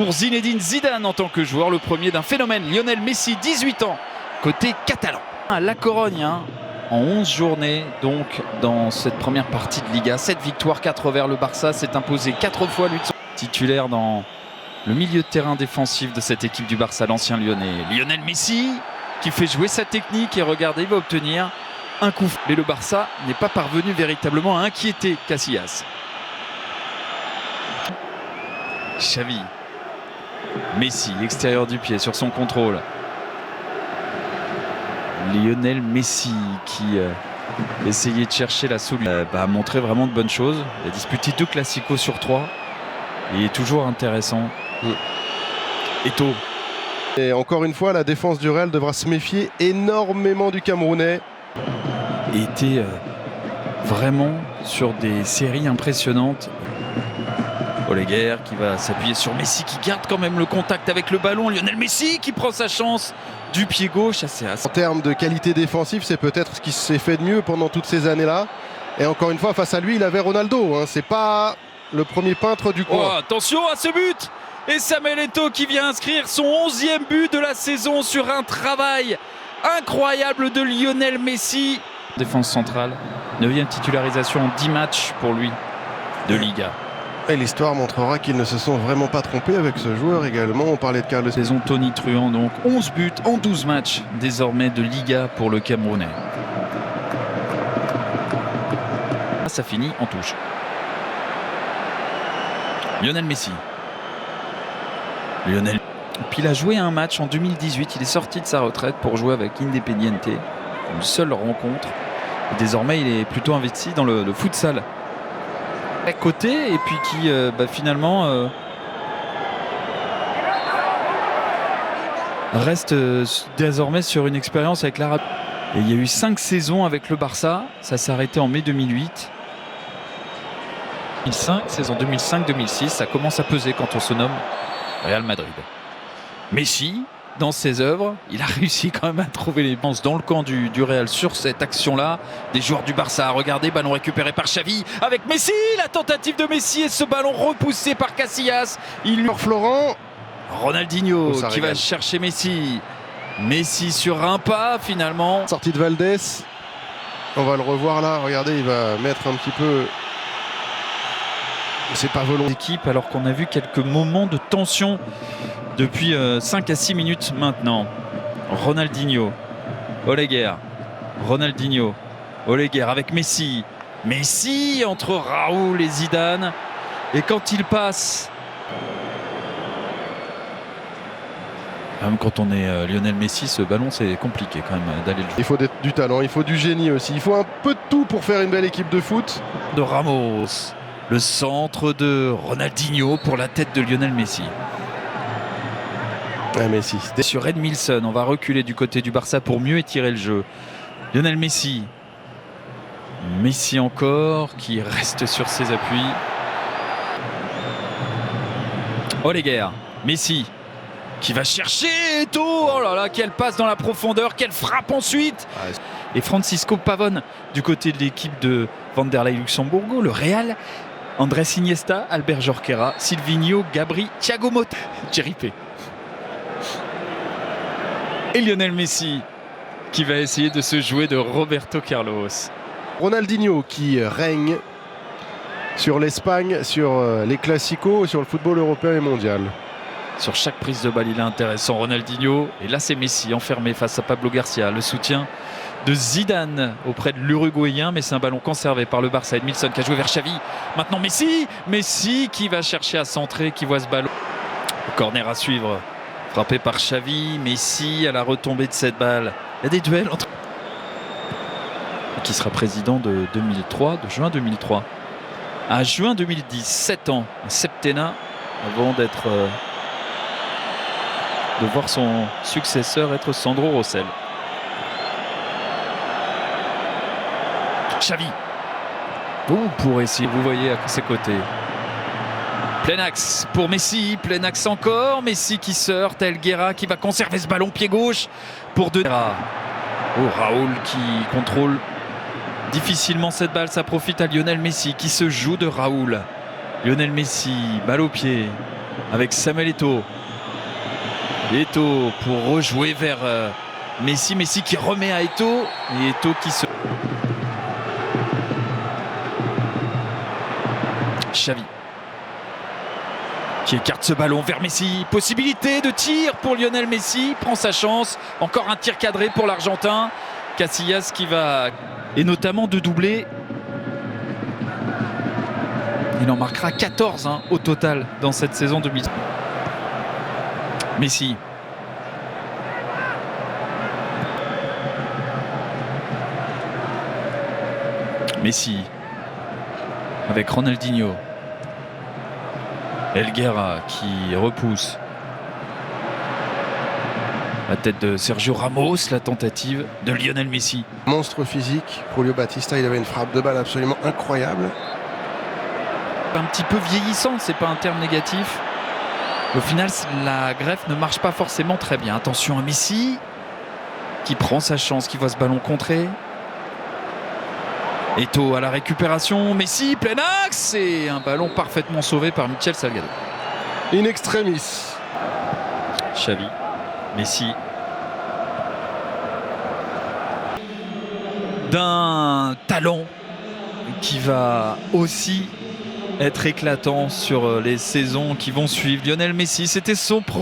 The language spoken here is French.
Pour Zinedine Zidane en tant que joueur, le premier d'un phénomène, Lionel Messi, 18 ans, côté catalan. À La Corogne, en 11 journées, donc dans cette première partie de Liga, 7 victoires, 4 revers. Le Barça s'est imposé 4 fois, lui de son titulaire dans le milieu de terrain défensif de cette équipe du Barça, l'ancien Lyonnais. Lionel Messi qui fait jouer sa technique et regardez, il va obtenir un coup. Mais le Barça n'est pas parvenu véritablement à inquiéter Casillas. Xavi. Messi, extérieur du pied sur son contrôle. Lionel Messi qui essayait de chercher la solution. A montré vraiment de bonnes choses. Il a disputé 2 classicos sur 3. Il est toujours intéressant. Eto'o. Et encore une fois, la défense du Real devra se méfier énormément du Camerounais. Il était vraiment sur des séries impressionnantes. Oleguer qui va s'appuyer sur Messi qui garde quand même le contact avec le ballon. Lionel Messi qui prend sa chance du pied gauche. En termes de qualité défensive, c'est peut-être ce qui s'est fait de mieux pendant toutes ces années-là. Et encore une fois, face à lui, il avait Ronaldo. C'est pas le premier peintre du coin. Oh, attention à ce but! Et Samuel Eto'o qui vient inscrire son 11e but de la saison sur un travail incroyable de Lionel Messi. Défense centrale, 9e titularisation en 10 matchs pour lui de Liga. Et l'histoire montrera qu'ils ne se sont vraiment pas trompés avec ce joueur également. On parlait de Carlos. Saison Tony Truant, donc 11 buts en 12 matchs désormais de Liga pour le Camerounais. Ça finit en touche. Lionel Messi. Puis il a joué un match en 2018. Il est sorti de sa retraite pour jouer avec Independiente. Une seule rencontre. Et désormais, il est plutôt investi dans le futsal. À côté, et puis qui finalement reste désormais sur une expérience avec l'Arabie. Et il y a eu 5 saisons avec le Barça. Ça s'est arrêté en mai 2008. 2005, saison 2005-2006, ça commence à peser quand on se nomme Real Madrid. Messi, dans ses œuvres, il a réussi quand même à trouver les chances dans le camp du Real sur cette action-là. Des joueurs du Barça, regardez, ballon récupéré par Xavi avec Messi, la tentative de Messi et ce ballon repoussé par Casillas. Florent. Ronaldinho qui va chercher Messi. Messi sur un pas finalement. Sortie de Valdés. On va le revoir là, regardez, il va mettre un petit peu... C'est pas volontaire. Équipe alors qu'on a vu quelques moments de tension depuis 5 à 6 minutes maintenant. Ronaldinho, Oleguer, Ronaldinho, Oleguer avec Messi. Messi entre Raoul et Zidane. Et quand il passe, même quand on est Lionel Messi, ce ballon c'est compliqué quand même d'aller le jouer. Il faut du talent, il faut du génie aussi. Il faut un peu de tout pour faire une belle équipe de foot. De Ramos. Le centre de Ronaldinho pour la tête de Lionel Messi. Messi. Sur Edmilson, on va reculer du côté du Barça pour mieux étirer le jeu. Lionel Messi. Messi encore qui reste sur ses appuis. Oleguer. Messi qui va chercher Eto'o. Oh là là, quelle passe dans la profondeur, quelle frappe ensuite. Et Francisco Pavón du côté de l'équipe de Vanderlei Luxembourgo, le Real. Andrés Iniesta, Albert Jorquera, Silvinho, Gabri, Thiago Motta, Cheripe. Et Lionel Messi qui va essayer de se jouer de Roberto Carlos. Ronaldinho qui règne sur l'Espagne, sur les classicos, sur le football européen et mondial. Sur chaque prise de balle, il est intéressant. Ronaldinho. Et là, c'est Messi enfermé face à Pablo Garcia. Le soutien de Zidane auprès de l'Uruguayen, mais c'est un ballon conservé par le Barça. Edmilson qui a joué vers Xavi. Maintenant Messi. Messi qui va chercher à centrer, qui voit ce ballon. Le corner à suivre. Frappé par Xavi. Messi à la retombée de cette balle. Il y a des duels entre... Qui sera président de 2003, de juin 2003 à juin 2010. 7 ans, un septennat avant d'être... de voir son successeur être Sandro Rosell. Xavi. Pour essayer, vous voyez à ses côtés. Plein axe pour Messi, plein axe encore. Messi qui se heurte, Elguera qui va conserver ce ballon pied gauche pour De. Raoul qui contrôle difficilement cette balle, ça profite à Lionel Messi qui se joue de Raoul. Lionel Messi, balle au pied. avec Samuel Eto'o. Eto'o pour rejouer vers Messi. Messi qui remet à Eto'o. Et Eto'o qui se... Xavi qui écarte ce ballon vers Messi. Possibilité de tir pour Lionel Messi. Prend sa chance. Encore un tir cadré pour l'Argentin. Casillas qui va... Et notamment de doubler. Il en marquera 14 au total dans cette saison 2000. Messi. Messi. Avec Ronaldinho. Elguera qui repousse. La tête de Sergio Ramos, la tentative de Lionel Messi. Monstre physique. Julio Batista, il avait une frappe de balle absolument incroyable. Un petit peu vieillissant, c'est pas un terme négatif. Au final, la greffe ne marche pas forcément très bien. Attention à Messi qui prend sa chance, qui voit ce ballon contré. Eto'o à la récupération. Messi, plein axe et un ballon parfaitement sauvé par Michel Salgado. In extremis. Xavi, Messi. D'un talent qui va aussi être éclatant sur les saisons qui vont suivre. Lionel Messi, c'était son premier.